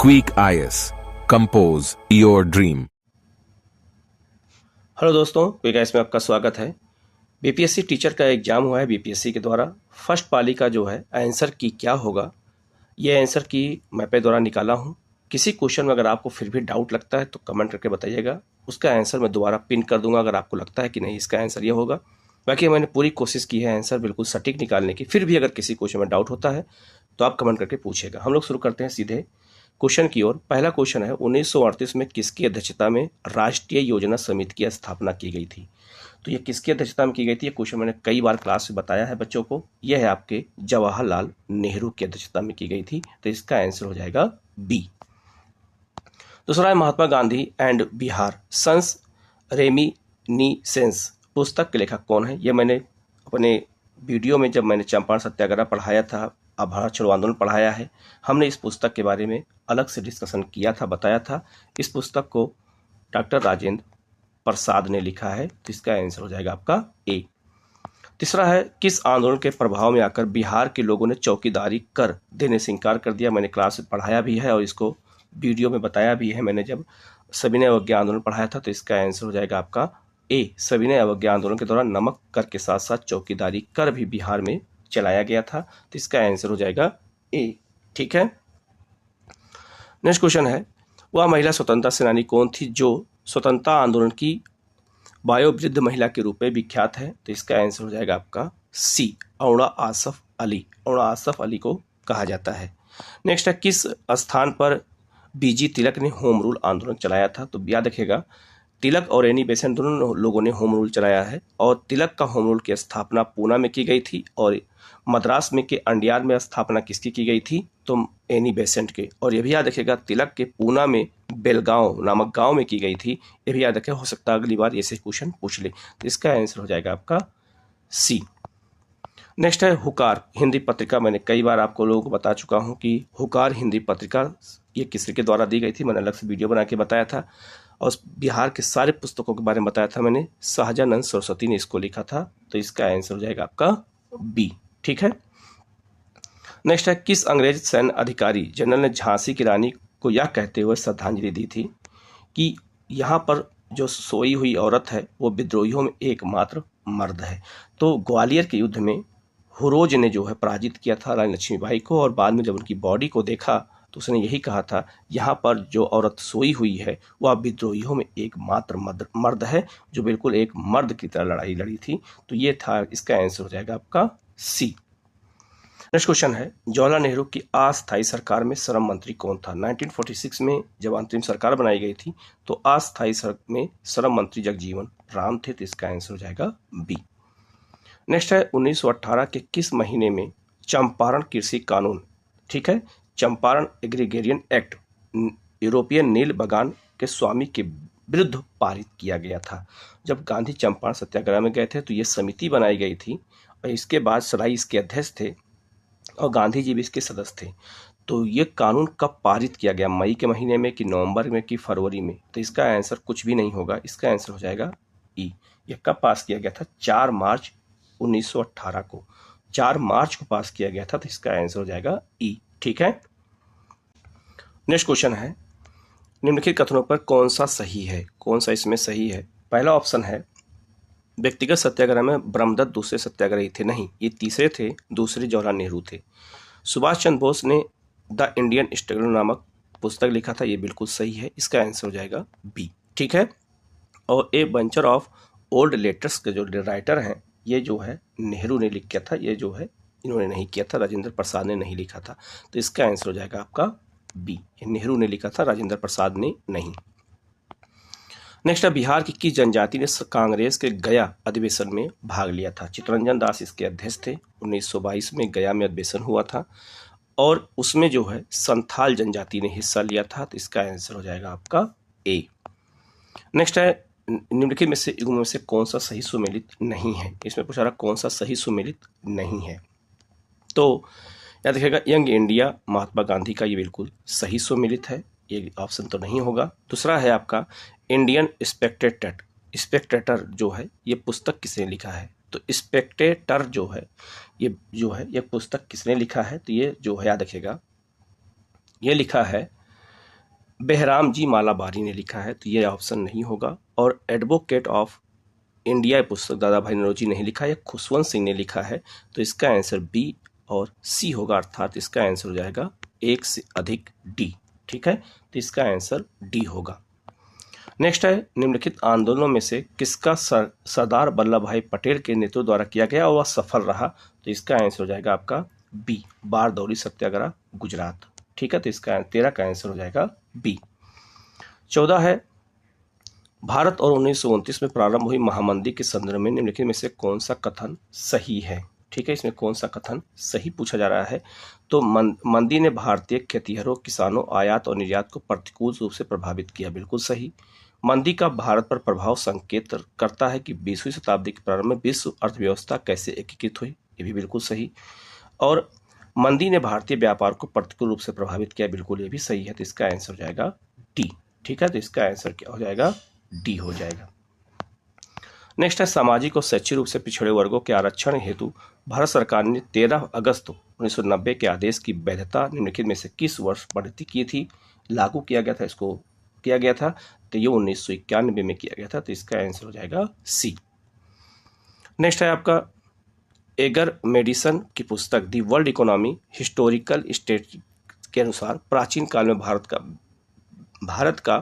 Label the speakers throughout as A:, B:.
A: Tweak IS. Compose your dream.
B: Hello दोस्तों, quick IAS में आपका स्वागत है। बीपीएससी टीचर का एग्जाम हुआ है बीपीएससी के द्वारा। फर्स्ट पाली का जो है आंसर की क्या होगा, ये आंसर की मैं पे द्वारा निकाला हूँ। किसी क्वेश्चन में अगर आपको फिर भी डाउट लगता है तो कमेंट करके बताइएगा, उसका आंसर मैं दोबारा पिन कर दूंगा अगर आपको लगता है कि नहीं इसका आंसर ये होगा। बाकी मैंने पूरी कोशिश की है आंसर बिल्कुल सटीक निकालने की। फिर भी अगर किसी क्वेश्चन में डाउट होता है तो आप कमेंट करके पूछिएगा। हम लोग शुरू करते हैं सीधे क्वेश्चन की ओर। पहला क्वेश्चन है, 1938 में किसकी अध्यक्षता में राष्ट्रीय योजना समिति की स्थापना की गई थी? तो ये किसकी अध्यक्षता में की गई थी? ये क्वेश्चन मैंने कई बार क्लास में बताया है बच्चों को। यह है आपके जवाहरलाल नेहरू की अध्यक्षता में की गई थी, तो इसका आंसर हो जाएगा बी। दूसरा है, Mahatma Gandhi and Bihar sons reminiscence पुस्तक के लेखक कौन है? ये मैंने अपने वीडियो में जब मैंने चंपारण सत्याग्रह पढ़ाया था, अब भारत छोड़ो आंदोलन पढ़ाया है, हमने इस पुस्तक के बारे में अलग से डिस्कशन किया था, बताया था। इस पुस्तक को डॉक्टर राजेंद्र प्रसाद ने लिखा है, तो इसका आंसर हो जाएगा आपका ए। तीसरा है, किस आंदोलन के प्रभाव में आकर बिहार के लोगों ने चौकीदारी कर देने से इनकार कर दिया? मैंने क्लास में पढ़ाया भी है और इसको वीडियो में बताया भी है मैंने, जब सविनय अवज्ञा आंदोलन पढ़ाया था। तो इसका आंसर हो जाएगा आपका ए। सविनय अवज्ञा आंदोलन के दौरान नमक कर के साथ साथ चौकीदारी कर भी बिहार में चलाया गया था, तो इसका आंसर हो जाएगा ए। ठीक है, नेक्स्ट क्वेश्चन है, वह महिला स्वतंत्रता सेनानी कौन थी जो स्वतंत्रता आंदोलन की वायोवृद्ध महिला के रूप में विख्यात है? तो इसका आंसर हो जाएगा आपका सी, अरुणा आसफ अली। अरुणा आसफ अली को कहा जाता है। नेक्स्ट है, किस स्थान पर बीजी तिलक ने होम रूल आंदोलन चलाया था? तो याद रखिएगा, तिलक और एनी बेसेंट दोनों लोगों ने होम रूल चलाया है, और तिलक का होम रूल की स्थापना पूना में की गई थी, और मद्रास में के अंडियार में स्थापना किसकी की गई थी? तो एनी बेसेंट के। और ये भी याद रखिएगा, तिलक के पूना में बेलगांव नामक गांव में की गई थी। ये भी याद रखें, हो सकता है अगली बार ऐसे क्वेश्चन पूछ ले। तो इसका आंसर हो जाएगा आपका सी। नेक्स्ट है, हुकार हिंदी पत्रिका। मैंने कई बार आपको लोगों को बता चुका हूँ कि हुकार हिंदी पत्रिका ये किसके द्वारा दी गई थी, मैंने अलग से वीडियो बना के बताया था। और बिहार के सारे पुस्तकों के बारे में बताया था मैंने। सहजानंद सरस्वती ने इसको लिखा था, तो इसका आंसर हो जाएगा आपका बी। ठीक है, नेक्स्ट है, किस अंग्रेज सैन्य अधिकारी जनरल ने झांसी की रानी को यह कहते हुए श्रद्धांजलि दी थी कि यहाँ पर जो सोई हुई औरत है वो विद्रोहियों में एकमात्र मर्द है? तो ग्वालियर के युद्ध में हुरोज ने जो है पराजित किया था रानी लक्ष्मीबाई को, और बाद में जब उनकी बॉडी को देखा तो उसने यही कहा था, यहाँ पर जो औरत सोई हुई है वह विद्रोहियों में एकमात्र मर्द है, जो बिल्कुल एक मर्द की तरह लड़ाई लड़ी थी। तो ये था, इसका आंसर हो जाएगा आपका सी। नेक्स्ट क्वेश्चन है, जवाहरलाल नेहरू की अस्थायी सरकार में श्रम मंत्री कौन था? 1946 में जब अंतरिम सरकार बनाई गई थी तो अस्थायी में श्रम मंत्री जगजीवन राम थे, तो इसका आंसर हो जाएगा बी। नेक्स्ट है, 1918 के किस महीने में चंपारण कृषि कानून, ठीक है, चंपारण एग्रीगेरियन एक्ट यूरोपियन नील बगान के स्वामी के विरुद्ध पारित किया गया था? जब गांधी चंपारण सत्याग्रह में गए थे तो ये समिति बनाई गई थी, और इसके बाद सराय इसके अध्यक्ष थे और गांधी जी भी इसके सदस्य थे। तो ये कानून कब पारित किया गया, मई के महीने में कि नवंबर में कि फरवरी में? तो इसका आंसर कुछ भी नहीं होगा, इसका आंसर हो जाएगा ई। ये कब पास किया गया था? 4 मार्च 1918 को, 4 मार्च को पास किया गया था, तो इसका आंसर हो जाएगा ई। ठीक है, नेक्स्ट क्वेश्चन है, निम्नलिखित कथनों पर कौन सा सही है? कौन सा इसमें सही है? पहला ऑप्शन है, व्यक्तिगत सत्याग्रह में ब्रह्मदत्त दूसरे सत्याग्रही थे। नहीं, ये तीसरे थे, दूसरे जवाहरलाल नेहरू थे। सुभाष चंद्र बोस ने द इंडियन स्ट्रगल नामक पुस्तक लिखा था, ये बिल्कुल सही है, इसका आंसर हो जाएगा बी। ठीक है, और ए बंचर ऑफ ओल्ड लेटर्स के जो राइटर हैं, ये जो है नेहरू ने लिख किया था, ये जो है इन्होंने नहीं किया था, राजेंद्र प्रसाद ने नहीं लिखा था, तो इसका आंसर हो जाएगा आपका बी। नेहरू ने लिखा था, राजेंद्र प्रसाद ने नहीं। नेक्स्ट है, बिहार की किस जनजाति ने कांग्रेस के गया अधिवेशन में भाग लिया था? चित्तरंजन दास इसके अध्यक्ष थे। 1922 में गया में अधिवेशन हुआ था, और उसमें जो है संथाल जनजाति ने हिस्सा लिया था, तो इसका आंसर हो जाएगा आपका ए। नेक्स्ट है, निम्नलिखित में से युग्म में से कौन सा सही सुमेलित नहीं है? इसमें पूछा रहा कौन सा सही सुमेलित नहीं है, तो याद रखिएगा, यंग इंडिया महात्मा गांधी का ये बिल्कुल सही सुमेलित है, ये ऑप्शन तो नहीं होगा। दूसरा है आपका इंडियन स्पेक्टेटर जो है, ये पुस्तक किसने लिखा है? तो स्पेक्टेटर जो है ये पुस्तक किसने लिखा है? तो ये जो है याद रखिएगा, ये लिखा है बेहराम जी मालाबारी ने लिखा है, तो ये ऑप्शन नहीं होगा। और एडवोकेट ऑफ इंडिया पुस्तक दादा भाई नौरोजी नहीं लिखा है, खुशवंत सिंह ने लिखा है, तो इसका आंसर बी और सी होगा, अर्थात इसका आंसर हो जाएगा एक से अधिक डी। ठीक है, तो इसका आंसर डी होगा। नेक्स्ट है, निम्नलिखित आंदोलनों में से किसका सरदार वल्लभ भाई पटेल के नेतृत्व द्वारा किया गया और वह सफल रहा, तो इसका आंसर हो जाएगा आपका बी, बारदौली सत्याग्रह गुजरात। ठीक है, तो इसका 13 का आंसर हो जाएगा बी। 14 है, भारत और 1929 में प्रारंभ हुई महामंदी के संदर्भ में निम्नलिखित में से कौन सा कथन सही है। ठीक है, इसमें कौन सा कथन सही पूछा जा रहा है। तो मंदी ने भारतीय खेतिहरों, किसानों, आयात और निर्यात को प्रतिकूल रूप से प्रभावित किया, बिल्कुल सही। मंदी का भारत पर प्रभाव संकेत करता है कि 20वीं शताब्दी के प्रारंभ में विश्व अर्थव्यवस्था कैसे एकीकृत हुई, ये भी बिल्कुल सही। और मंदी ने भारतीय व्यापार को प्रतिकूल रूप से प्रभावित किया, बिल्कुल ये भी सही है, तो इसका आंसर हो जाएगा डी। ठीक है, तो इसका आंसर क्या हो जाएगा, डी हो जाएगा। नेक्स्ट है, सामाजिक और शैक्षिक रूप से पिछड़े वर्गों के आरक्षण हेतु भारत सरकार ने 13 अगस्त 1990 के आदेश की वैधता निम्नलिखित में से किस वर्ष बढ़ती की थी, लागू किया गया था, इसको किया गया था, तो ये 1991 में किया गया था, तो इसका आंसर हो जाएगा सी। नेक्स्ट है आपका एगर मेडिसन की पुस्तक the world economy historical state के अनुसार प्राचीन काल में भारत का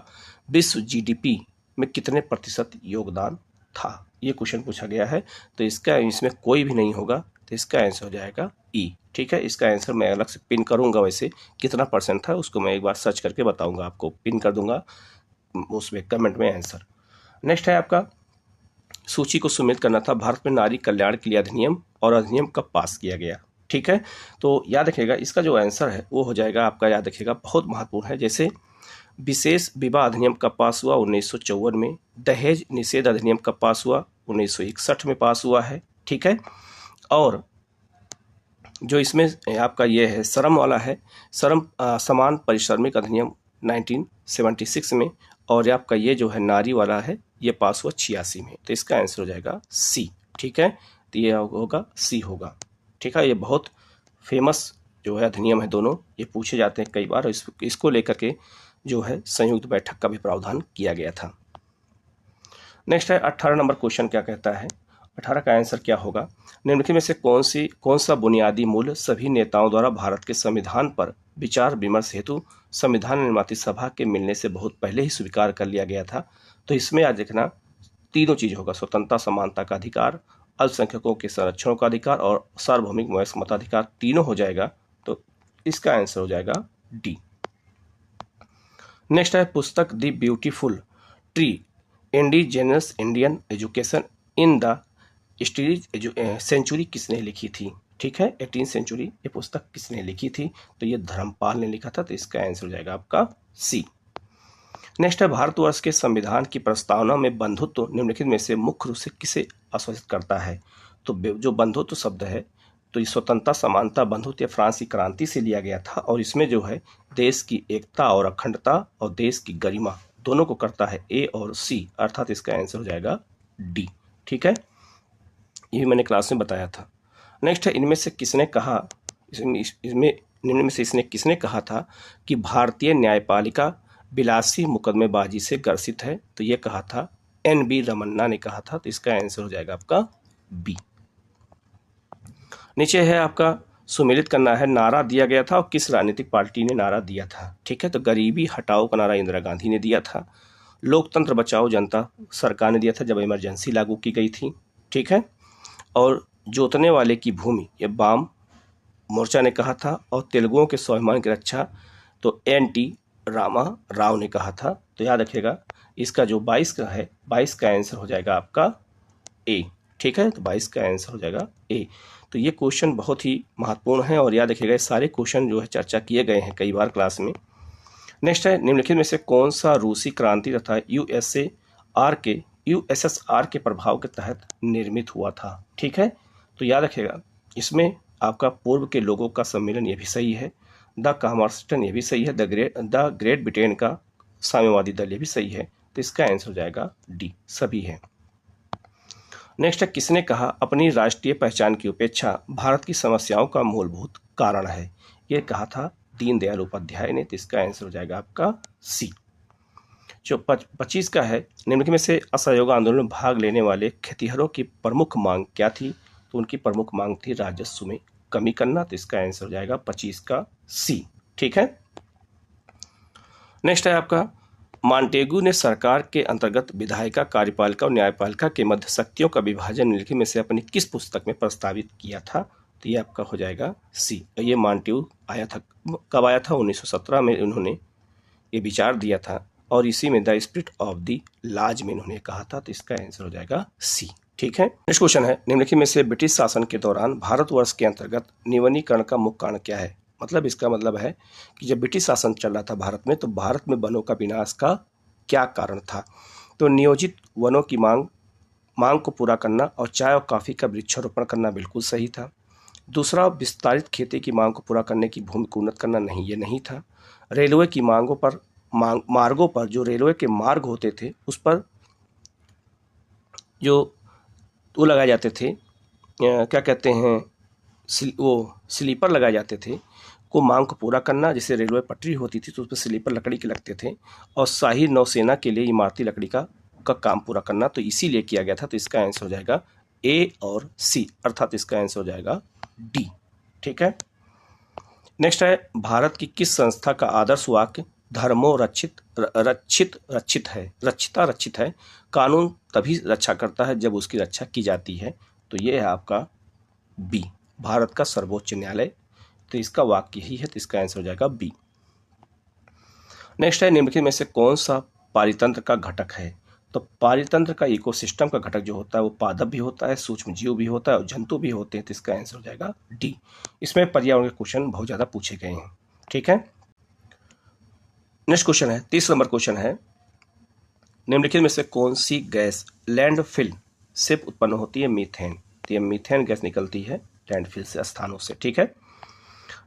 B: विश्व जीडीपी में कितने प्रतिशत योगदान था, ये क्वेश्चन पूछा गया है। तो इसमें कोई भी नहीं होगा, तो इसका आंसर हो जाएगा ई। ठीक है, इसका आंसर मैं अलग से पिन करूंगा, वैसे कितना परसेंट था उसको मैं एक बार सर्च करके बताऊंगा, आपको पिन कर दूंगा उसमें कमेंट में आंसर। नेक्स्ट है आपका सूची को सुमेलित करना था, भारत में नारी कल्याण के लिए अधिनियम और अधिनियम कब पास किया गया। ठीक है, तो याद रखिएगा इसका जो आंसर है वो हो जाएगा आपका, याद रखिएगा बहुत महत्वपूर्ण है। जैसे विशेष विवाह अधिनियम कब पास हुआ, 1954 में। दहेज निषेध अधिनियम कब पास हुआ, 1961 में पास हुआ है। ठीक है, और जो इसमें आपका ये है श्रम वाला है, श्रम समान परिश्रमिक अधिनियम 1976 में, और आपका ये जो है नारी वाला है ये पास हुआ 86 में, तो इसका आंसर हो जाएगा सी। ठीक है, तो ये होगा सी होगा। ठीक है, ये बहुत फेमस जो है अधिनियम है दोनों, ये पूछे जाते हैं कई बार, और इसको लेकर के जो है संयुक्त बैठक का भी प्रावधान किया गया था। नेक्स्ट है 18 नंबर क्वेश्चन क्या कहता है, 18 का आंसर क्या होगा, निम्नलिखित में से कौन सा बुनियादी मूल्य सभी नेताओं द्वारा भारत के संविधान पर विचार विमर्श हेतु संविधान निर्माती सभा के मिलने से बहुत पहले ही स्वीकार कर लिया गया था। तो इसमें आज देखना तीनों चीज होगा, स्वतंत्रता समानता का अधिकार, अल्पसंख्यकों के संरक्षण का अधिकार और सार्वभौमिक मताधिकार, तीनों हो जाएगा, तो इसका आंसर हो जाएगा डी। नेक्स्ट है पुस्तक the beautiful tree indigenous Indian education in the century किसने लिखी थी। ठीक है, 18वीं सेंचुरी ये पुस्तक किसने लिखी थी, तो ये धर्मपाल ने लिखा था, तो इसका आंसर हो जाएगा आपका सी। नेक्स्ट है भारतवर्ष के संविधान की प्रस्तावना में बंधुत्व निम्नलिखित में से मुख्य रूप से किसे आश्वासित करता है। तो जो बंधुत्व शब्द है, तो ये स्वतंत्रता समानता बंधुत्व फ्रांस की क्रांति से लिया गया था, और इसमें जो है देश की एकता और अखंडता और देश की गरिमा दोनों को करता है, ए और सी, अर्थात इसका आंसर हो जाएगा डी। ठीक है, ये भी मैंने क्लास में बताया था। नेक्स्ट है इनमें से किसने कहा, निम्न में से इसने किसने कहा था कि भारतीय न्यायपालिका विलासी मुकदमेबाजी से ग्रसित है, तो ये कहा था NB रमन्ना ने कहा था, तो इसका आंसर हो जाएगा आपका बी। नीचे है आपका सुमेलित करना है, नारा दिया गया था और किस राजनीतिक पार्टी ने नारा दिया था। ठीक है, तो गरीबी हटाओ का नारा इंदिरा गांधी ने दिया था, लोकतंत्र बचाओ जनता सरकार ने दिया था जब इमरजेंसी लागू की गई थी। ठीक है, और जोतने वाले की भूमि ये वाम मोर्चा ने कहा था, और तेलुगुओं के स्वाभिमान की रक्षा तो NT रामा राव ने कहा था। तो याद रखिएगा इसका जो 22 का है, 22 का आंसर हो जाएगा आपका ए। ठीक है, तो 22 का आंसर हो जाएगा ए। तो ये क्वेश्चन बहुत ही महत्वपूर्ण है, और याद रखिएगा सारे क्वेश्चन जो है चर्चा किए गए हैं कई बार क्लास में। नेक्स्ट है निम्नलिखित में से कौन सा रूसी क्रांति तथा USSR के प्रभाव के तहत निर्मित हुआ था। ठीक है, तो याद रखिएगा इसमें आपका पूर्व के लोगों का सम्मेलन ये भी सही है, द कामर्स्टन ये भी सही है, द ग्रेट ब्रिटेन का साम्यवादी दल ये भी सही है, तो इसका आंसर हो जाएगा डी, सभी है। नेक्स्ट है किसने कहा अपनी राष्ट्रीय पहचान की उपेक्षा भारत की समस्याओं का मूलभूत कारण है, ये कहा था दीनदयाल उपाध्याय ने। तो इसका आंसर हो जाएगा आपका सी। जो 25 का है, निम्नलिखित में से असहयोग आंदोलन में भाग लेने वाले खेतिहरों की प्रमुख मांग क्या थी? तो उनकी प्रमुख मांग थी राजस्व में कमी करना। तो इसका आंसर हो जाएगा 25 का सी। ठीक है। नेक्स्ट है आपका, मॉन्टेगू ने सरकार के अंतर्गत विधायिका, कार्यपालिका और न्यायपालिका के मध्य शक्तियों का विभाजन निम्नलिखित में से अपनी किस पुस्तक में प्रस्तावित किया था? तो ये आपका हो जाएगा सी। ये मॉन्टेगू आया था, कब आया था? 1917 में उन्होंने ये विचार दिया था और इसी में the spirit of the laws में इन्होंने कहा था। तो इसका आंसर हो जाएगा सी। ठीक है। नेक्स्ट क्वेश्चन है, निम्नलिखित में से ब्रिटिश शासन के दौरान भारतवर्ष के अंतर्गत निवनीकरण का मुख्य कारण क्या है? मतलब इसका मतलब है कि जब ब्रिटिश शासन चल रहा था भारत में, तो भारत में वनों का विनाश का क्या कारण था? तो नियोजित वनों की मांग को पूरा करना और चाय और कॉफ़ी का वृक्षारोपण करना बिल्कुल सही था। दूसरा, विस्तारित खेती की मांग को पूरा करने की भूमि को उन्नत करना, नहीं, ये नहीं था। रेलवे की मार्गों पर जो रेलवे के मार्ग होते थे उस पर जो वो लगाए जाते थे, क्या कहते हैं, वो स्लीपर लगाए जाते थे, को मांग को पूरा करना। जैसे रेलवे पटरी होती थी तो उस पर स्लीपर लकड़ी के लगते थे। और शाही नौसेना के लिए इमारती लकड़ी का काम पूरा करना, तो इसीलिए किया गया था। तो इसका आंसर हो जाएगा ए और सी, अर्थात इसका आंसर हो जाएगा डी। ठीक है। नेक्स्ट है, भारत की किस संस्था का आदर्श वाक्य धर्मो रक्षित है, कानून तभी रक्षा करता है जब उसकी रक्षा की जाती है? तो ये है आपका बी, भारत का सर्वोच्च न्यायालय। तो इसका वाक्य ही है। तो इसका आंसर हो जाएगा बी। नेक्स्ट है, निम्नलिखित में से कौन सा पारितंत्र का घटक है? तो पारितंत्र का इकोसिस्टम का घटक जो होता है वो पादप भी होता है, सूक्ष्म जीव भी होता है और जंतु भी होते हैं। तो इसका आंसर हो जाएगा डी। इसमें पर्यावरण के क्वेश्चन बहुत ज़्यादा पूछे गए हैं। ठीक है। नेक्स्ट क्वेश्चन है, 30 नंबर क्वेश्चन है, निम्नलिखित में से कौन सी गैस लैंडफिल से उत्पन्न होती है? मीथेन। तो ये मीथेन गैस निकलती है लैंडफिल से, स्थानों से। ठीक है।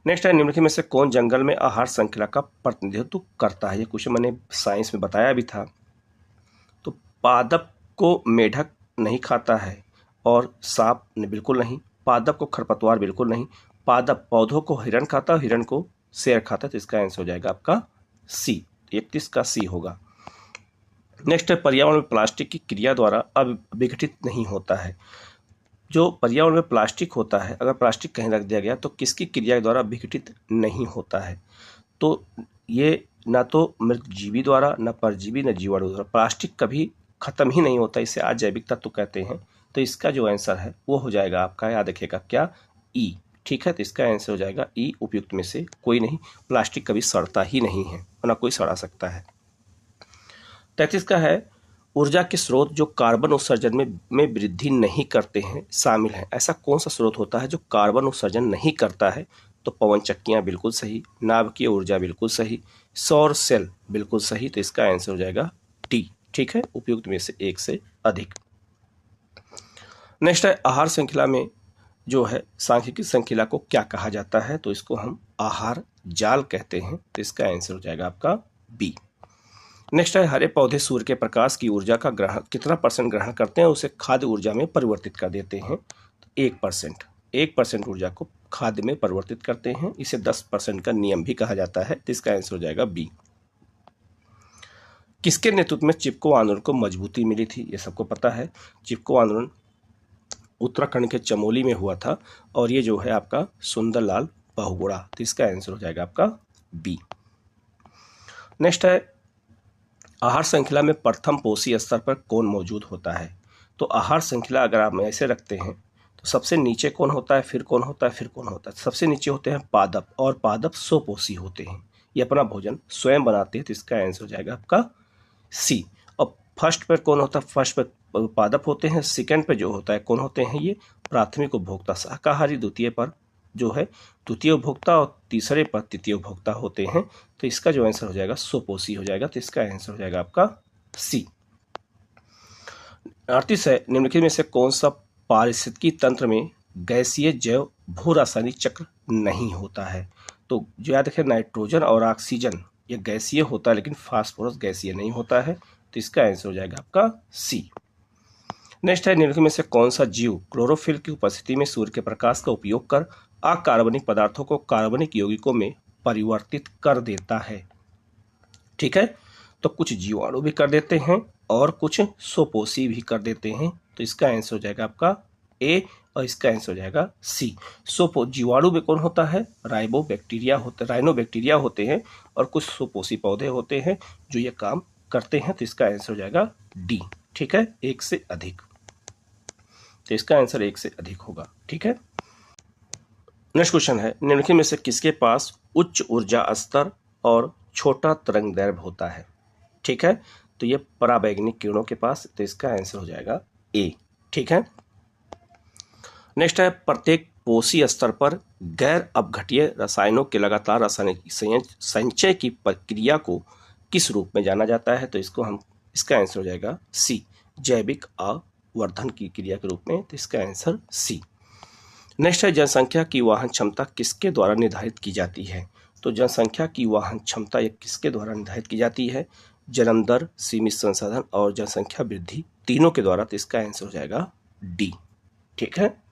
B: नेक्स्ट है, निम्नलिखित में से कौन जंगल में आहार श्रृंखला का प्रतिनिधित्व करता है? ये क्वेश्चन मैंने साइंस में बताया भी था। तो पादप को मेढक नहीं खाता है और सांप ने बिल्कुल नहीं, पादप को खरपतवार बिल्कुल नहीं, पादप पौधों को हिरण खाता है, हिरण को शेर खाता है। तो इसका आंसर हो जाएगा आपका सी, 31 का सी होगा। नेक्स्ट है, पर्यावरण में प्लास्टिक की क्रिया द्वारा अब विघटित नहीं होता है। जो पर्यावरण में प्लास्टिक होता है, अगर प्लास्टिक कहीं रख दिया गया तो किसकी क्रिया द्वारा विघटित नहीं होता है? तो ये ना तो मृतजीवी द्वारा, न परजीवी, न जीवाणु द्वारा। प्लास्टिक कभी खत्म ही नहीं होता, इसे अजैविक तत्व कहते हैं। तो इसका जो आंसर है वो हो जाएगा आपका, याद रखिएगा क्या, ई। ठीक है। तो इसका आंसर हो जाएगा ई, उपयुक्त में से कोई नहीं। प्लास्टिक कभी सड़ता ही नहीं है, ना कोई सड़ा सकता है। 33 का है, ऊर्जा के स्रोत जो कार्बन उत्सर्जन में वृद्धि नहीं करते हैं शामिल हैं। ऐसा कौन सा स्रोत होता है जो कार्बन उत्सर्जन नहीं करता है? तो पवन चक्कियाँ बिल्कुल सही, नाभिकीय ऊर्जा बिल्कुल सही, सौर सेल बिल्कुल सही। तो इसका आंसर हो जाएगा डी। ठीक है, उपयुक्त में से एक से अधिक। नेक्स्ट है, आहार श्रृंखला में जो है सांख्यिकी श्रृंखला को क्या कहा जाता है? तो इसको हम आहार जाल कहते हैं। तो इसका आंसर हो जाएगा आपका बी। नेक्स्ट है, हरे पौधे सूर्य के प्रकाश की ऊर्जा का कितना % ग्रहण करते हैं, उसे खाद्य ऊर्जा में परिवर्तित कर देते हैं? तो 1% ऊर्जा को खाद्य में परिवर्तित करते हैं। इसे 10% का नियम भी कहा जाता है। तो इसका आंसर हो जाएगा बी। किसके नेतृत्व में चिपको आंदोलन को मजबूती मिली थी? ये सबको पता है। चिपको आंदोलन उत्तराखंड के चमोली में हुआ था और ये जो है आपका सुंदरलाल बहुगुणा। तो इसका आंसर हो जाएगा आपका बी। नेक्स्ट है, आहार श्रृंखला में प्रथम पोषी स्तर पर कौन मौजूद होता है? तो आहार श्रृंखला अगर आप ऐसे रखते हैं तो सबसे नीचे कौन होता है, फिर कौन होता है, फिर कौन होता है? सबसे नीचे होते हैं पादप, और पादप स्वपोषी होते हैं, ये अपना भोजन स्वयं बनाते हैं। तो इसका आंसर हो जाएगा आपका सी। और फर्स्ट पर कौन होता है? फर्स्ट पर पादप होते हैं, सेकंड पे जो होता है कौन होते हैं? ये प्राथमिक उपभोक्ता शाकाहारी, द्वितीय पर जो है द्वितीय उपभोक्ता और तीसरे पर तृतीय उपभोक्ता होते हैं। तो इसका जो आंसर हो जाएगा स्वपोषी हो जाएगा। तो इसका आंसर हो जाएगा आपका सी। 38 है, निम्नलिखित में से कौन सा पारिस्थितिकी तंत्र में गैसीय जैव भू रासायनिक चक्र नहीं होता है? तो जो याद रखें, नाइट्रोजन और ऑक्सीजन ये गैसीय होता है, लेकिन फास्फोरस गैसीय नहीं होता है। तो इसका आंसर हो जाएगा आपका सी। नेक्स्ट है, निम्नलिखित में से कौन सा जीव क्लोरोफिल की उपस्थिति में सूर्य के प्रकाश का उपयोग कर अकार्बनिक पदार्थों को कार्बनिक यौगिकों में परिवर्तित कर देता है। ठीक है, तो कुछ जीवाणु भी कर देते हैं और कुछ सोपोषी भी कर देते हैं। तो इसका आंसर हो जाएगा आपका ए और इसका आंसर हो जाएगा सी। जीवाणु में कौन होता है? राइनोबैक्टीरिया होते हैं और कुछ सोपोषी पौधे होते हैं जो ये काम करते हैं। तो इसका आंसर हो जाएगा डी। ठीक है, एक से अधिक। तो इसका आंसर एक से अधिक होगा। ठीक है, नेक्स्ट क्वेश्चन है, निम्नलिखित में से किसके पास उच्च ऊर्जा स्तर और छोटा तरंग दैर्घ्य होता है? ठीक है, तो ये पराबैंगनी किरणों के पास। तो इसका आंसर हो जाएगा ए। ठीक है, नेक्स्ट है, प्रत्येक पोषी स्तर पर गैर अपघटीय रसायनों के लगातार रासायनिक संचय की प्रक्रिया को किस रूप में जाना जाता है? तो इसका आंसर हो जाएगा सी, जैविक आवर्धन की क्रिया के रूप में। तो इसका आंसर सी। नेक्स्ट है, जनसंख्या की वाहन क्षमता किसके द्वारा निर्धारित की जाती है? तो जनसंख्या की वाहन क्षमता ये किसके द्वारा निर्धारित की जाती है? जन्म दर, सीमित संसाधन और जनसंख्या वृद्धि, तीनों के द्वारा। तो इसका आंसर हो जाएगा डी। ठीक है,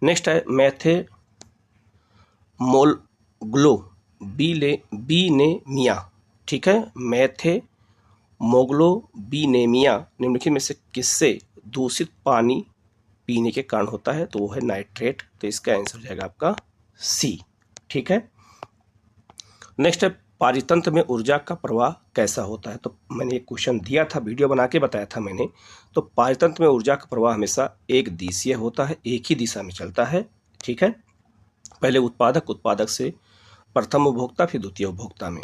B: नेक्स्ट है, मैथेमोग्लोबिनेमिया। ठीक है, मैथेमोग्लोबिनेमिया निम्नलिखित में से किससे दूषित पानी पीने के कारण होता है? तो वो है नाइट्रेट। तो इसका आंसर हो जाएगा आपका सी। ठीक है, नेक्स्ट है, पारितंत्र में ऊर्जा का प्रवाह कैसा होता है? तो मैंने एक क्वेश्चन दिया था, वीडियो बना के बताया था मैंने। तो पारितंत्र में ऊर्जा का प्रवाह हमेशा एक दिशीय होता है, एक ही दिशा में चलता है। ठीक है, पहले उत्पादक से प्रथम उपभोक्ता फिर द्वितीय उपभोक्ता में।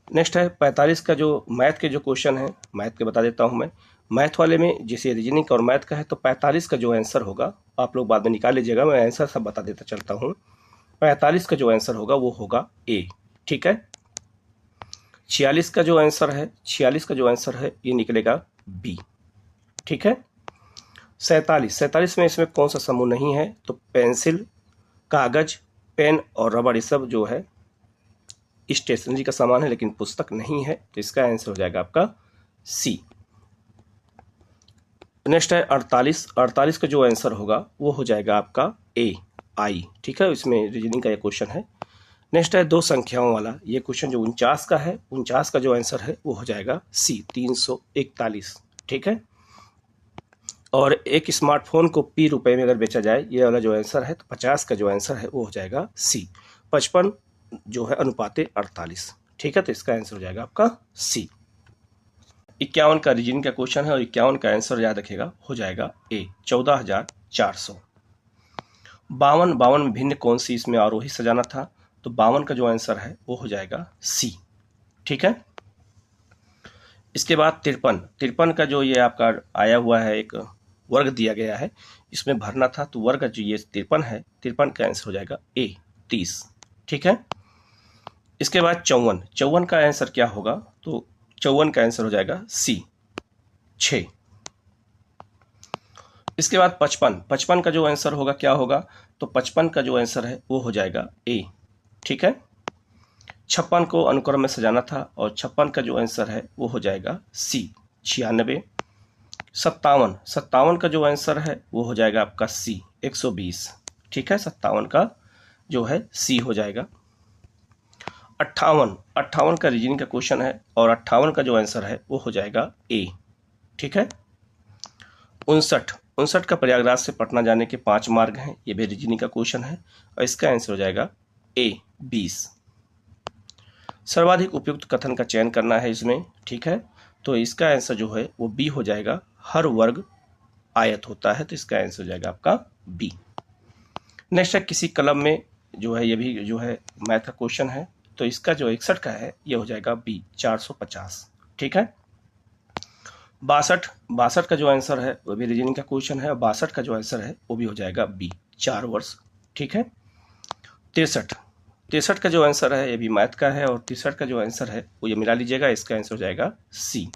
B: नेक्स्ट है, 45 का जो मैथ के जो क्वेश्चन है, मैथ के बता देता हूँ मैं। मैथ वाले में जैसे रीजनिंग और मैथ का है, तो 45 का जो आंसर होगा आप लोग बाद में निकाल लीजिएगा, मैं आंसर सब बता देता चलता हूँ। 45 का जो आंसर होगा वो होगा ए। ठीक है, 46 का जो आंसर है ये निकलेगा बी। ठीक है, 47 में इसमें कौन सा समूह नहीं है? तो पेंसिल, कागज, पेन और रबड़, ये सब जो है स्टेशनरी का सामान है लेकिन पुस्तक नहीं है। तो इसका आंसर हो जाएगा आपका सी। नेक्स्ट है 48 का जो आंसर होगा वो हो जाएगा आपका ए, आई। ठीक है, इसमें रीजनिंग का ये क्वेश्चन है। नेक्स्ट है दो संख्याओं वाला ये क्वेश्चन जो 49 का है, 49 का जो आंसर है वो हो जाएगा सी, 341। ठीक है, और एक स्मार्टफोन को पी रुपए में अगर बेचा जाए, ये वाला जो आंसर है, तो 50 का जो आंसर है वो हो जाएगा सी, 55 जो है अनुपाते 48। ठीक है, तो इसका आंसर हो जाएगा आपका सी। 51 का रीजनिंग का क्वेश्चन है और 51 का आंसर याद रखेगा हो जाएगा ए, 14,400। 52 में भिन्न कौन सी इसमें आरोही सजाना था? तो 52 का जो आंसर है वो हो जाएगा सी। ठीक है, इसके बाद 53 का जो ये आपका आया हुआ है, एक वर्ग दिया गया है, इसमें भरना था। तो वर्ग जो ये 53 है, 53 का आंसर हो जाएगा ए, 30। ठीक है, इसके बाद 54 का आंसर क्या होगा? तो 54 का आंसर हो जाएगा सी, 6। इसके बाद 55 का जो आंसर होगा क्या होगा? तो 55 का जो आंसर है वो हो जाएगा ए। ठीक है, 56 को अनुक्रम में सजाना था और 56 का जो आंसर है वो हो जाएगा सी, 96। 57 का जो आंसर है वो हो जाएगा आपका सी, 120। ठीक है, 57 का जो है सी हो जाएगा। 58 का रीजनिंग का क्वेश्चन है और 58 का जो आंसर है वो हो जाएगा ए। ठीक है, 59 का प्रयागराज से पटना जाने के 5 मार्ग हैं, ये भी रीजनिंग का क्वेश्चन है और इसका आंसर हो जाएगा ए, 20। सर्वाधिक उपयुक्त कथन का चयन करना है इसमें। ठीक है, तो इसका आंसर जो है वो बी हो जाएगा, हर वर्ग आयत होता है। तो इसका आंसर हो जाएगा आपका बी। नेक्स्ट है, किसी कलम में जो है, ये भी जो है मैथ का क्वेश्चन है, तो इसका जो 61 का है ये हो जाएगा बी, 450। ठीक है, 62 का जो आंसर है वो भी रीजनिंग का क्वेश्चन है और 62 का जो आंसर है वो भी हो जाएगा बी, 4 वर्ष। ठीक है, 63 का जो आंसर है ये भी मैथ का है और 63 का जो आंसर है वो ये मिला लीजिएगा, इसका आंसर हो जाएगा सी।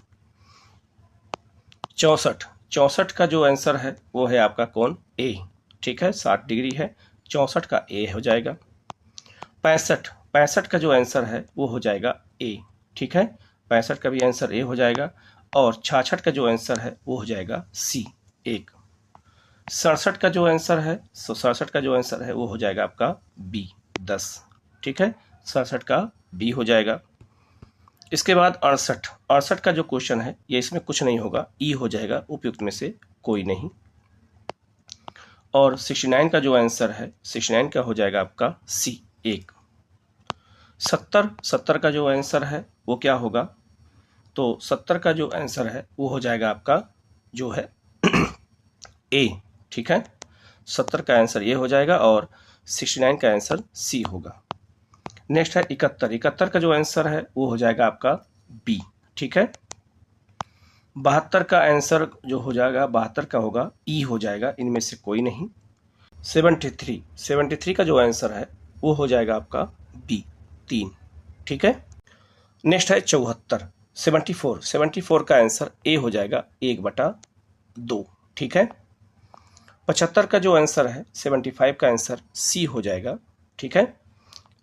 B: 64 का जो आंसर है वो है आपका कौन? ए। ठीक है, 60 डिग्री है, 64 का ए हो जाएगा। 65 का जो आंसर है वो हो जाएगा ए। ठीक है, 65 का भी आंसर ए हो जाएगा और 66 का जो आंसर है वो हो जाएगा सी, 1। 67 का जो आंसर है, 67 का जो आंसर है वो हो जाएगा आपका बी, 10। ठीक है, 67 का बी हो जाएगा। इसके बाद 68 का जो क्वेश्चन है ये इसमें कुछ नहीं होगा, ई हो जाएगा, उपयुक्त में से कोई नहीं। और 69 का जो आंसर है 69 का हो जाएगा आपका सी 1। 70 का जो आंसर है वो क्या होगा, तो 70 का जो आंसर है वो हो जाएगा आपका जो है ए, ठीक है, 70 का आंसर ये हो जाएगा और 69 का आंसर सी होगा। नेक्स्ट है 71 का जो आंसर है वो हो जाएगा आपका बी, ठीक है। 72 का आंसर जो हो जाएगा 72 का होगा ई हो जाएगा, इनमें से कोई नहीं। 73 का जो आंसर है वो हो जाएगा आपका बी 3, ठीक है। नेक्स्ट है 74 का आंसर ए हो जाएगा 1/2, ठीक है। 75 का जो आंसर है 75 का आंसर सी हो जाएगा, ठीक है।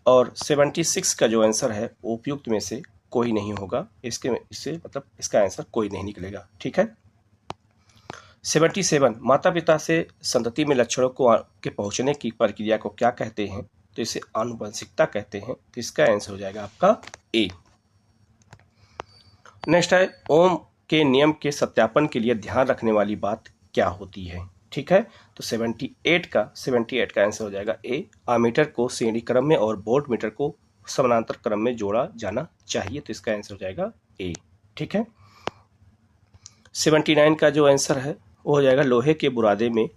B: और 76 का जो आंसर है वो उपयुक्त में से कोई नहीं होगा, इससे मतलब इसका आंसर कोई नहीं निकलेगा, ठीक है। 77 माता पिता से संतति में लक्षणों को के पहुंचने की प्रक्रिया को क्या कहते हैं, तो इसे आनुवंशिकता कहते हैं, तो इसका आंसर हो जाएगा आपका ए। नेक्स्ट है ओम के नियम के सत्यापन के लिए ध्यान रखने वाली बात क्या होती है, ठीक है। तो 78 का आंसर हो जाएगा ए। आमीटर को श्रेणी क्रम में और वोल्ट मीटर को समानांतर क्रम में जोड़ा जाना चाहिए, तो इसका आंसर हो जाएगा ए, ठीक है। 79 का जो आंसर है वो हो जाएगा लोहे के बुरादे में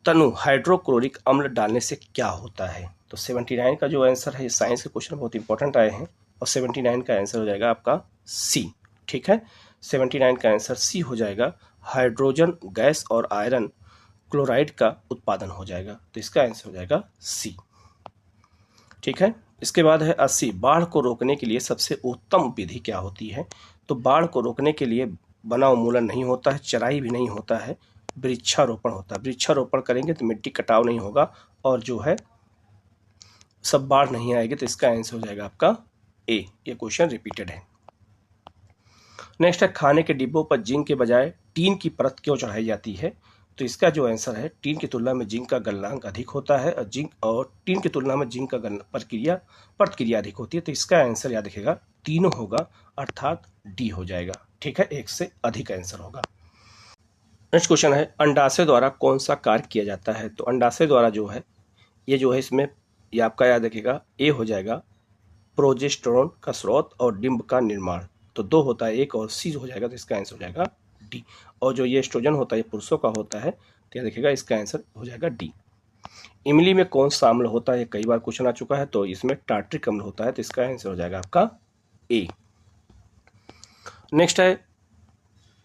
B: तनु हाइड्रोक्लोरिक अम्ल डालने से क्या होता है, तो 79 का जो आंसर है, साइंस के क्वेश्चन बहुत इंपॉर्टेंट आए हैं, और 79 का आंसर हो जाएगा आपका सी, ठीक है। 79 का आंसर सी हो जाएगा, हाइड्रोजन गैस और आयरन क्लोराइड का उत्पादन हो जाएगा, तो इसका आंसर हो जाएगा सी, ठीक है। इसके बाद है 80 बाढ़ को रोकने के लिए सबसे उत्तम विधि क्या होती है, तो बाढ़ को रोकने के लिए बनाव मूलन नहीं होता है, चराई भी नहीं होता है, वृक्षारोपण होता है। वृक्षारोपण करेंगे तो मिट्टी कटाव नहीं होगा और जो है सब बाढ़ नहीं आएगी, तो इसका आंसर हो जाएगा आपका ए। ये क्वेश्चन रिपीटेड है। नेक्स्ट है खाने के डिब्बों पर जिंक के बजाय टीन की परत क्यों चढ़ाई जाती है, तो इसका जो आंसर है टीन की तुलना में जिंक का गलनांक अधिक होता है और टीन की तुलना में जिंक का प्रतिक्रिया अधिक होती है, तो इसका आंसर याद रखिएगा तीनों होगा, अर्थात डी हो जाएगा, ठीक है, एक से अधिक आंसर होगा। नेक्स्ट क्वेश्चन है अंडाशय द्वारा कौन सा कार्य किया जाता है, तो अंडाशय द्वारा जो है ये जो है इसमें ये आपका याद रखिएगा ए हो जाएगा प्रोजेस्टेरोन का स्रोत और डिंब का निर्माण, तो 2 होता है एक, और सी हो जाएगा, तो इसका आंसर हो जाएगा डी। और जो ये एस्ट्रोजन होता है ये पुरुषों का होता है, तो याद रखिएगा इसका आंसर हो जाएगा डी। इमली में कौन सा अम्ल होता है, कई बार क्वेश्चन आ चुका है, तो इसमें टार्ट्रिक अम्ल होता है, तो इसका आंसर हो जाएगा आपका ए। नेक्स्ट है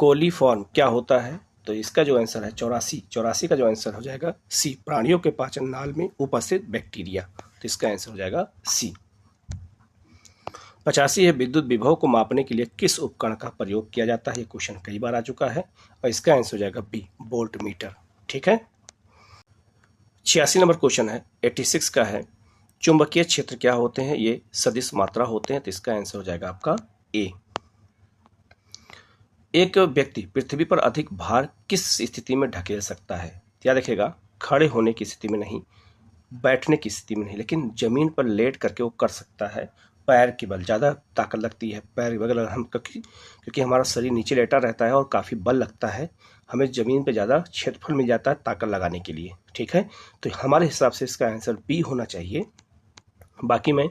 B: कोलीफॉर्म क्या होता है, तो इसका जो आंसर है 84 का जो आंसर हो जाएगा सी, प्राणियों के पाचन नाल में उपस्थित बैक्टीरिया, तो इसका आंसर हो जाएगा सी। 85 है विद्युत विभव को मापने के लिए किस उपकरण का प्रयोग किया जाता है, ये क्वेश्चन कई बार आ चुका है, और इसका आंसर हो जाएगा बी वोल्ट मीटर, ठीक है। 86 नंबर क्वेश्चन है 86 का है चुंबकीय क्षेत्र क्या होते हैं, ये सदिश मात्रा होते हैं, तो इसका आंसर हो जाएगा आपका ए। एक व्यक्ति पृथ्वी पर अधिक भार किस स्थिति में ढकेल सकता है, याद रखिएगा खड़े होने की स्थिति में नहीं, बैठने की स्थिति में नहीं, लेकिन जमीन पर लेट करके वो कर सकता है। पैर के बल ज़्यादा ताकत लगती है, पैर वगैरह हम क्योंकि हमारा शरीर नीचे लेटा रहता है और काफ़ी बल लगता है, हमें ज़मीन पे ज़्यादा क्षेत्रफल मिल जाता है ताकत लगाने के लिए, ठीक है। तो हमारे हिसाब से इसका आंसर बी होना चाहिए, बाकी मैं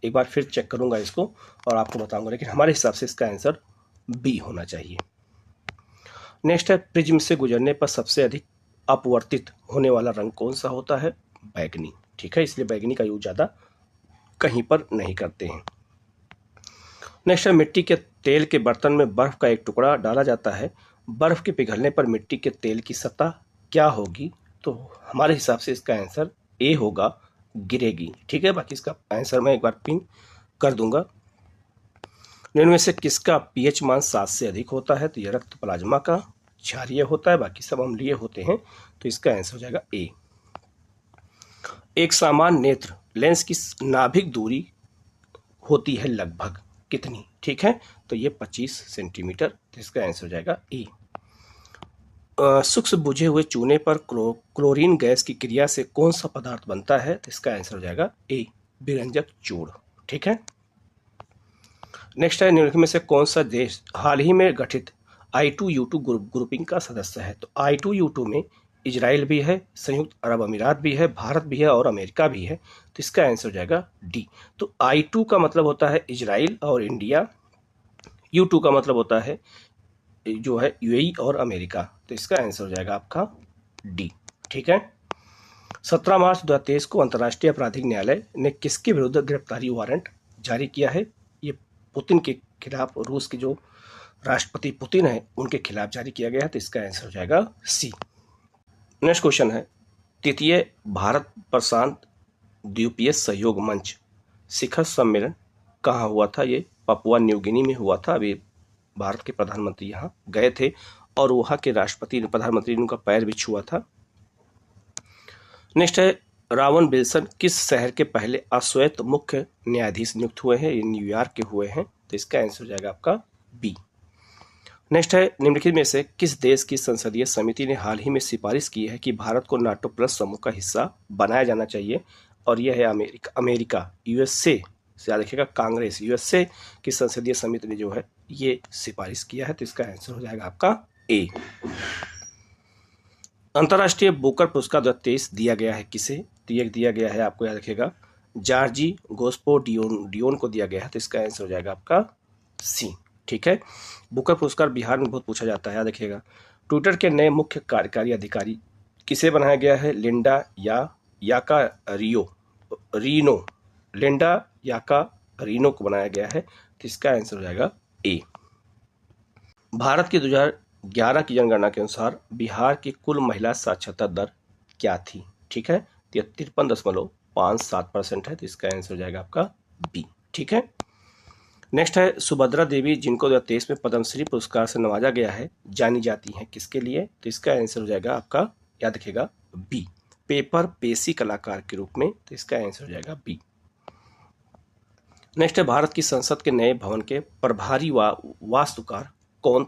B: एक बार फिर चेक करूँगा इसको और आपको बताऊँगा, लेकिन हमारे हिसाब से इसका आंसर बी होना चाहिए। नेक्स्ट है प्रिज्म से गुजरने पर सबसे अधिक अपवर्तित होने वाला रंग कौन सा होता है, बैगनी, ठीक है, इसलिए बैगनी का यूज ज़्यादा कहीं पर नहीं करते हैं। नेक्स्ट है मिट्टी के तेल के बर्तन में बर्फ का एक टुकड़ा डाला जाता है, बर्फ के पिघलने पर मिट्टी के तेल की सतह क्या होगी, तो हमारे हिसाब से इसका आंसर ए होगा, गिरेगी, ठीक है। बाकी इसका आंसर मैं एक बार पिन कर दूंगा। इनमें से किसका पीएच मान 7 से अधिक होता है, तो यह रक्त प्लाज्मा का क्षारीय होता है, बाकी सब अम्लीय होते हैं, तो इसका आंसर हो जाएगा ए। एक सामान्य नेत्र लेंस की नाभिक दूरी होती है लगभग कितनी, ठीक है, तो ये 25 सेंटीमीटर, तो इसका आंसर हो जाएगा ए। सूक्ष्म बुझे हुए चूने पर क्लोरीन गैस की क्रिया से कौन सा पदार्थ बनता है, तो इसका आंसर हो जाएगा ए विरंजक चूर्ण। ठीक है। नेक्स्ट है, निम्नलिखित में से कौन सा देश हाल ही में गठित I2U2 ग्रुपिंग का सदस्य है? तो I2U2 में इजराइल भी है, संयुक्त अरब अमीरात भी है, भारत भी है और अमेरिका भी है। तो इसका आंसर हो जाएगा डी। तो I2 का मतलब होता है इजराइल और इंडिया, U2 का मतलब होता है जो है UAE और अमेरिका। तो इसका आंसर हो जाएगा आपका डी। ठीक है। 17 मार्च 2023 को अंतर्राष्ट्रीय आपराधिक न्यायालय ने किसके विरुद्ध गिरफ्तारी वारंट जारी किया है? ये पुतिन के खिलाफ, रूस के जो राष्ट्रपति पुतिन है उनके खिलाफ जारी किया गया है। तो इसका आंसर हो जाएगा सी। नेक्स्ट क्वेश्चन है, तृतीय भारत प्रशांत द्वीपीय सहयोग मंच शिखर सम्मेलन कहाँ हुआ था? ये पपुआ न्यू गिनी में हुआ था। अभी भारत के प्रधानमंत्री यहाँ गए थे और वहाँ के राष्ट्रपति प्रधानमंत्री ने उनका पैर भी छुआ था। नेक्स्ट है, रावन विल्सन किस शहर के पहले अश्वेत मुख्य न्यायाधीश नियुक्त हुए हैं? ये न्यूयॉर्क के हुए हैं। तो इसका आंसर हो जाएगा आपका बी। नेक्स्ट है, निम्नलिखित में से किस देश की संसदीय समिति ने हाल ही में सिफारिश की है कि भारत को नाटो प्लस समूह का हिस्सा बनाया जाना चाहिए? और यह है अमेरिका USA से याद रखिएगा, कांग्रेस USA की संसदीय समिति ने जो है ये सिफारिश किया है। तो इसका आंसर हो जाएगा आपका ए। अंतर्राष्ट्रीय बुकर पुरस्कार 2023 दिया गया है किसे? तो ये दिया गया है, आपको याद रखिएगा, जॉर्जी गोस्पो डियोन को दिया गया है। तो इसका आंसर हो जाएगा आपका सी। ठीक है। बुकर पुरस्कार बिहार में बहुत पूछा जाता है, याद रखिएगा। ट्विटर के नए मुख्य कार्यकारी अधिकारी किसे बनाया गया है? लिंडा याका रीनो लिंडा याका रीनो को बनाया गया है। तो इसका आंसर हो जाएगा ए। भारत की 2011 की जनगणना के अनुसार बिहार की कुल महिला साक्षरता दर क्या थी? ठीक है। तो यह 53.57% है। तो इसका आंसर हो जाएगा आपका बी। ठीक है। नेक्स्ट है, सुभद्रा देवी जिनको 2023 में पद्मश्री पुरस्कार से नवाजा गया है जानी जाती हैं किसके लिए? तो इसका आंसर हो जाएगा आपका, याद रखिएगा, बी, पेपर पेशी कलाकार के रूप में। तो इसका आंसर हो जाएगा बी। नेक्स्ट है, भारत की संसद के नए भवन के प्रभारी वास्तुकार कौन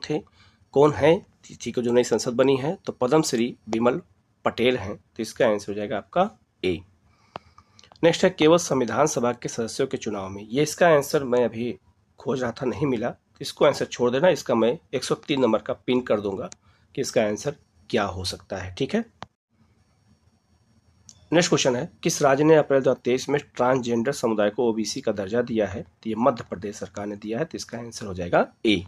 B: है? ठीक है, जो नई संसद बनी है तो पद्मश्री विमल पटेल हैं। तो इसका आंसर हो जाएगा आपका ए। नेक्स्ट है, केवल संविधान सभा के सदस्यों के चुनाव में, ये इसका आंसर मैं अभी खोज रहा था, नहीं मिला। तो इसको आंसर छोड़ देना, इसका मैं 103 नंबर का पिन कर दूंगा कि इसका आंसर क्या हो सकता है। ठीक है। नेक्स्ट क्वेश्चन है, किस राज्य ने अप्रैल 2023 में ट्रांसजेंडर समुदाय को OBC का दर्जा दिया है? तो ये मध्य प्रदेश सरकार ने दिया है। तो इसका आंसर हो जाएगा ए।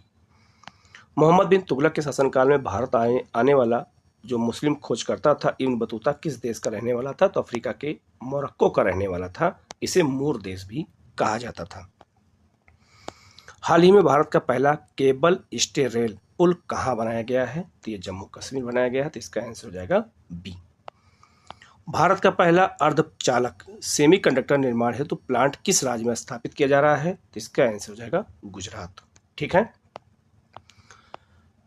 B: मोहम्मद बिन तुगलक के शासनकाल में भारत आने वाला जो मुस्लिम खोजकर्ता था इब्न बतूता किस देश का रहने वाला था? तो अफ्रीका के मोरक्को का रहने वाला था। इसे मूर देश भी कहा जाता था। हाल ही में भारत का पहला केबल स्टे रेल पुल कहाँ बनाया गया है? तो ये जम्मू कश्मीर बनाया गया है। तो इसका आंसर हो जाएगा बी। भारत का पहला अर्धचालक सेमीकंडक्टर निर्माण हेतु प्लांट किस राज्य में स्थापित किया जा रहा है? तो इसका आंसर हो जाएगा गुजरात। ठीक है।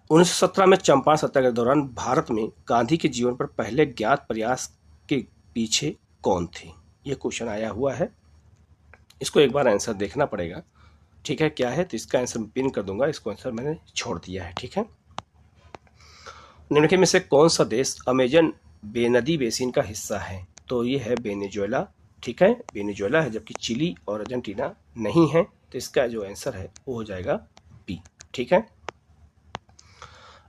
B: 1917 में चंपारण सत्याग्रह के दौरान भारत में गांधी के जीवन पर पहले ज्ञात प्रयास के पीछे कौन थे? ये क्वेश्चन आया हुआ है, इसको एक बार आंसर देखना पड़ेगा। ठीक है, क्या है? तो इसका आंसर मैं पिन कर दूंगा, इसको आंसर मैंने छोड़ दिया है। ठीक है। निम्नलिखित में से कौन सा देश अमेजन बेनदी बेसिन का हिस्सा है? तो ये है वेनेजुएला। ठीक है, वेनेजुएला है, जबकि चिली और अर्जेंटीना नहीं है। तो इसका जो आंसर है वो हो जाएगा बी। ठीक है।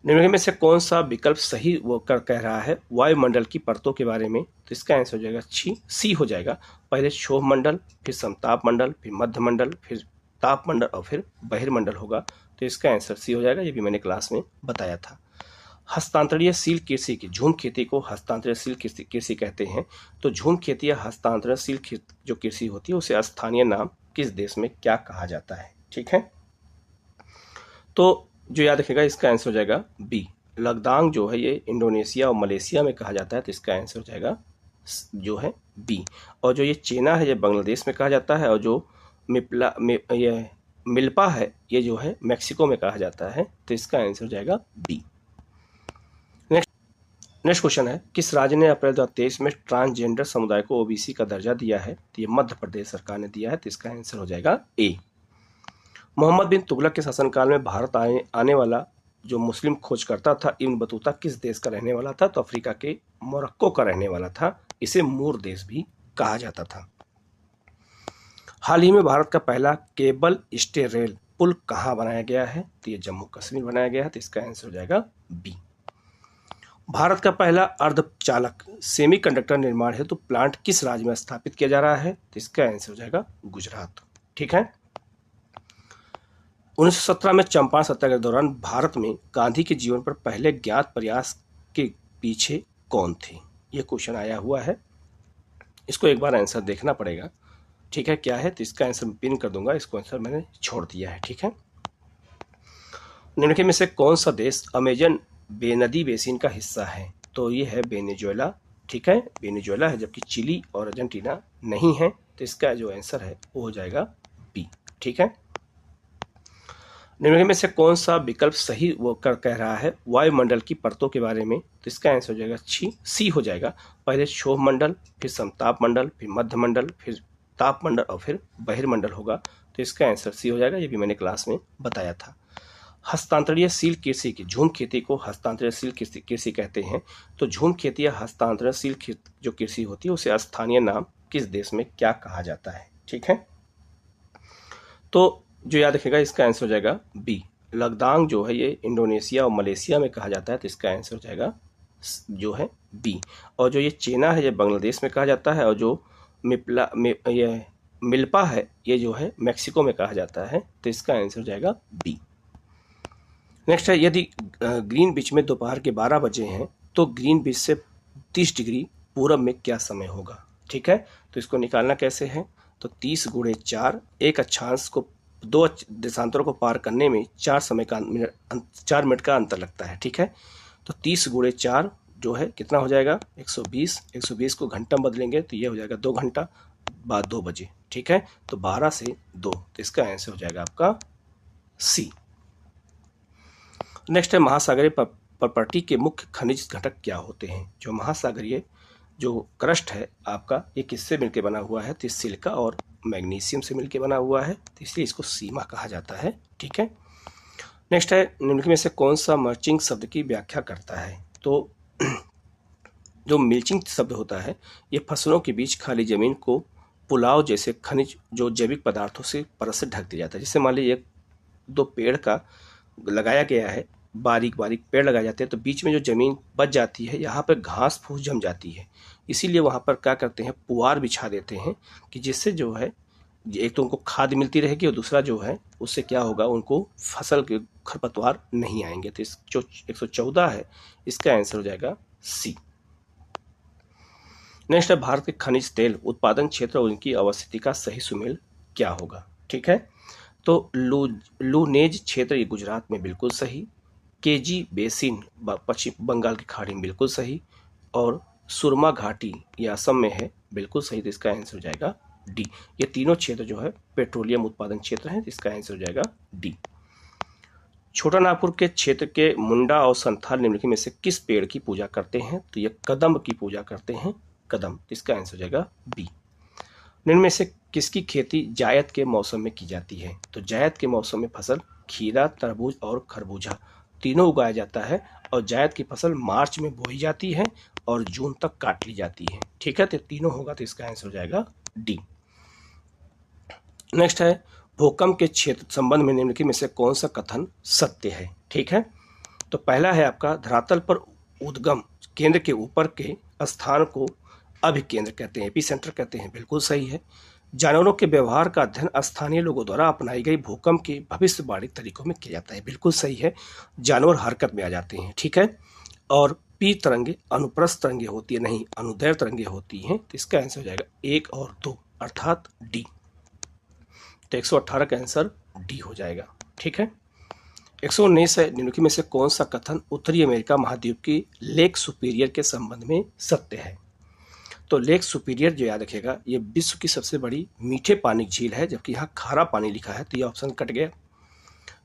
B: निम्नलिखित में से कौन सा विकल्प सही वो कह रहा है वायुमंडल की परतों के बारे में? तो इसका आंसर हो जाएगा सी हो जाएगा। पहले क्षोभ मंडल, फिर समताप मंडल, फिर मध्य मंडल, फिर ताप मंडल और फिर बहिर्मंडल होगा। तो इसका आंसर सी हो जाएगा, ये भी मैंने क्लास में बताया था। हस्तांतरणशील कृषि की, झूम खेती को हस्तांतरणशील कृषि कहते हैं। तो झूम खेती या हस्तांतरणशील जो कृषि होती है उसे स्थानीय नाम किस देश में क्या कहा जाता है? ठीक है। तो जो याद रखेगा इसका आंसर हो जाएगा बी। लद्दाख जो है ये इंडोनेशिया और मलेशिया में कहा जाता है। तो इसका आंसर हो जाएगा जो है बी। और जो ये चेना है ये बांग्लादेश में कहा जाता है। और जो ये मिल्पा है ये जो है मैक्सिको में कहा जाता है। तो इसका आंसर हो जाएगा बी। नेक्स्ट क्वेश्चन है, किस राज्य ने अप्रैल 2023 में ट्रांसजेंडर समुदाय को OBC का दर्जा दिया है? तो ये मध्य प्रदेश सरकार ने दिया है। तो इसका आंसर हो जाएगा ए। मोहम्मद बिन तुगलक के शासनकाल में भारत आने वाला जो मुस्लिम खोजकर्ता था इब्न बतूता किस देश का रहने वाला था? तो अफ्रीका के मोरक्को का रहने वाला था। इसे मूर देश भी कहा जाता था। हाल ही में भारत का पहला केबल स्टे रेल पुल कहाँ बनाया गया है? तो ये जम्मू कश्मीर बनाया गया है, तो इसका आंसर हो जाएगा बी। भारत का पहला अर्धचालक सेमीकंडक्टर निर्माण हेतु प्लांट किस राज्य में स्थापित किया जा रहा है? तो इसका आंसर हो जाएगा गुजरात। ठीक है। 1917 में चंपारण सत्याग्रह के दौरान भारत में गांधी के जीवन पर पहले ज्ञात प्रयास के पीछे कौन थे? ये क्वेश्चन आया हुआ है, इसको एक बार आंसर देखना पड़ेगा। ठीक है, क्या है? तो इसका आंसर पिन कर दूंगा, इसको आंसर मैंने छोड़ दिया है। ठीक है। निम्नलिखित में से कौन सा देश अमेजन बेनदी बेसिन का हिस्सा है? तो ये है वेनेजुएला। ठीक है, वेनेजुएला है, जबकि चिली और अर्जेंटीना नहीं है, तो इसका जो आंसर है वो हो जाएगा बी। ठीक है। निम्नलिखित में से कौन सा विकल्प सही वो कह रहा है वायुमंडल की परतों के बारे में? तो इसका आंसर हो जाएगा सी हो जाएगा। पहले क्षोभ मंडल, फिर समताप मंडल, फिर मध्य मंडल, फिर ताप मंडल और फिर बहिर्मंडल होगा, तो इसका आंसर सी हो जाएगा। ये भी मैंने क्लास में बताया था। हस्तांतरणशील कृषि की झूम खेती को हस्तांतरणशील कृषि कहते हैं, तो झूम खेती या हस्तांतरणशील जो कृषि होती है उसे स्थानीय नाम किस देश में क्या कहा जाता है? ठीक है, तो जो याद रखेगा इसका आंसर हो जाएगा बी। लद्दाख जो है ये इंडोनेशिया और मलेशिया में कहा जाता है, तो इसका आंसर हो जाएगा जो है बी। और जो ये चेना है ये बांग्लादेश में कहा जाता है, और जो ये मिल्पा है ये जो है मेक्सिको में कहा जाता है, तो इसका आंसर हो जाएगा बी। नेक्स्ट है, यदि ग्रीन बीच में दोपहर के 12 बजे हैं तो ग्रीन बीच से 30 डिग्री पूरब में क्या समय होगा? ठीक है, तो इसको निकालना कैसे है? तो 30 गुणे 4, एक अक्षांश को 2 देशांतरों को पार करने में 4 मिनट का अंतर लगता है। ठीक है, तो 30 गुणे 4 जो है कितना हो जाएगा? 120। 120 को घंटा बदलेंगे तो ये हो जाएगा 2 घंटा बाद 2 बजे। ठीक है, तो 12 से 2, तो इसका आंसर हो जाएगा आपका सी। नेक्स्ट है, महासागरीय प्रॉपर्टी के मुख्य खनिज घटक क्या होते हैं? जो महासागरीय जो क्रस्ट है आपका ये किससे मिलकर बना हुआ है? तो सिलिका और मैग्नीशियम से मिलकर बना हुआ है, तो इसलिए इसको सीमा कहा जाता है। ठीक है। नेक्स्ट है, निम्नलिखित में से कौन सा मल्चिंग शब्द की व्याख्या करता है? तो जो मिल्चिंग शब्द होता है ये फसलों के बीच खाली जमीन को पुलाव जैसे खनिज जो जैविक पदार्थों से परत से ढक दिया जाता है। जैसे मान लीजिए 2 पेड़ का लगाया गया है, बारीक बारीक पेड़ लगाए जाते हैं, तो बीच में जो ज़मीन बच जाती है यहाँ पर घास फूस जम जाती है, इसीलिए वहाँ पर क्या करते हैं पुआर बिछा देते हैं कि जिससे जो है एक तो उनको खाद मिलती रहेगी और दूसरा जो है उससे क्या होगा उनको फसल के खरपतवार नहीं आएंगे। तो इस जो 114 है इसका आंसर हो जाएगा सी। नेक्स्ट है, भारत के खनिज तेल उत्पादन क्षेत्र और उनकी अवस्थिति का सही सुमेल क्या होगा? ठीक है, तो लूनेज क्षेत्र ये गुजरात में बिल्कुल सही, केजी बेसिन पश्चिम बंगाल की खाड़ी में बिल्कुल सही, और सुरमा घाटी ये असम में है, बिल्कुल सही। तो इसका आंसर हो जाएगा डी। ये तीनों क्षेत्र जो है पेट्रोलियम उत्पादन क्षेत्र हैं, तो इसका आंसर हो जाएगा डी। छोटा नागपुर के क्षेत्र के मुंडा और संथाल निम्नलिखित में से किस पेड़ की पूजा करते हैं? तो ये कदम्ब की पूजा करते हैं, कदम। इसका आंसर हो जाएगा बी। निम्न में से किसकी खेती जायद के मौसम में की जाती है? तो जायद के मौसम में फसल खीरा, तरबूज और खरबूजा तीनों उगाया जाता है, और जायद की फसल मार्च में बोई जाती है और जून तक काट ली जाती है। ठीक है, तो तीनों होगा, तो इसका आंसर हो जाएगा डी। नेक्स्ट है, भूकंप के क्षेत्र संबंध में निम्नलिखित में से कौन सा कथन सत्य है? ठीक है, तो पहला है आपका धरातल पर उद्गम केंद्र के ऊपर के स्थान को अभिकेंद्र कहते हैं, एपीसेंटर कहते हैं, बिल्कुल सही है। जानवरों के व्यवहार का अध्ययन स्थानीय लोगों द्वारा अपनाई गई भूकंप की भविष्यवाणी तरीकों में किया जाता है, बिल्कुल सही है। जानवर हरकत में आ जाते हैं। ठीक है, और पी तरंगे अनुप्रस्थ तरंगे होती है, नहीं अनुदैर्घ्य तरंगे होती हैं, तो इसका आंसर हो जाएगा 1 और 2 अर्थात डी। तो 118 का आंसर डी हो जाएगा। ठीक है, 119 है, निम्नलिखित में से कौन सा कथन उत्तरी अमेरिका महाद्वीप की लेक सुपीरियर के संबंध में सत्य है? तो लेक सुपीरियर जो याद रखेगा ये विश्व की सबसे बड़ी मीठे पानी की झील है, जबकि यहाँ खारा पानी लिखा है, तो ये ऑप्शन कट गया।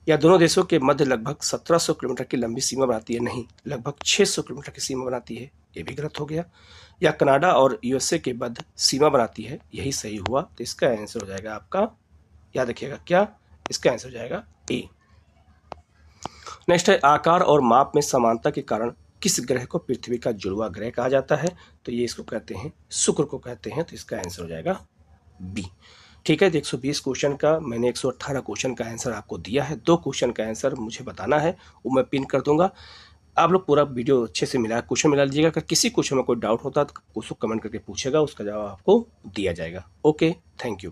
B: या दोनों देशों के मध्य लगभग 1700 किलोमीटर की लंबी सीमा बनाती है, नहीं लगभग 600 किलोमीटर की सीमा बनाती है, ये भी गलत हो गया। या कनाडा और यूएसए के मध्य सीमा बनाती है, यही सही हुआ। तो इसका आंसर हो जाएगा आपका, याद रखिएगा क्या, इसका आंसर हो जाएगा ए। नेक्स्ट है, आकार और माप में समानता के कारण किस ग्रह को पृथ्वी का जुड़वा ग्रह कहा जाता है? तो ये इसको कहते हैं शुक्र को कहते हैं, तो इसका आंसर हो जाएगा बी। ठीक है, तो 120 क्वेश्चन का मैंने 118 क्वेश्चन का आंसर आपको दिया है। 2 क्वेश्चन का आंसर मुझे बताना है, वो मैं पिन कर दूंगा। आप लोग पूरा वीडियो अच्छे से मिला क्वेश्चन मिला लीजिएगा। अगर किसी क्वेश्चन में कोई डाउट होता है तो उसको कमेंट करके पूछेगा, उसका जवाब आपको दिया जाएगा। Okay, thank you.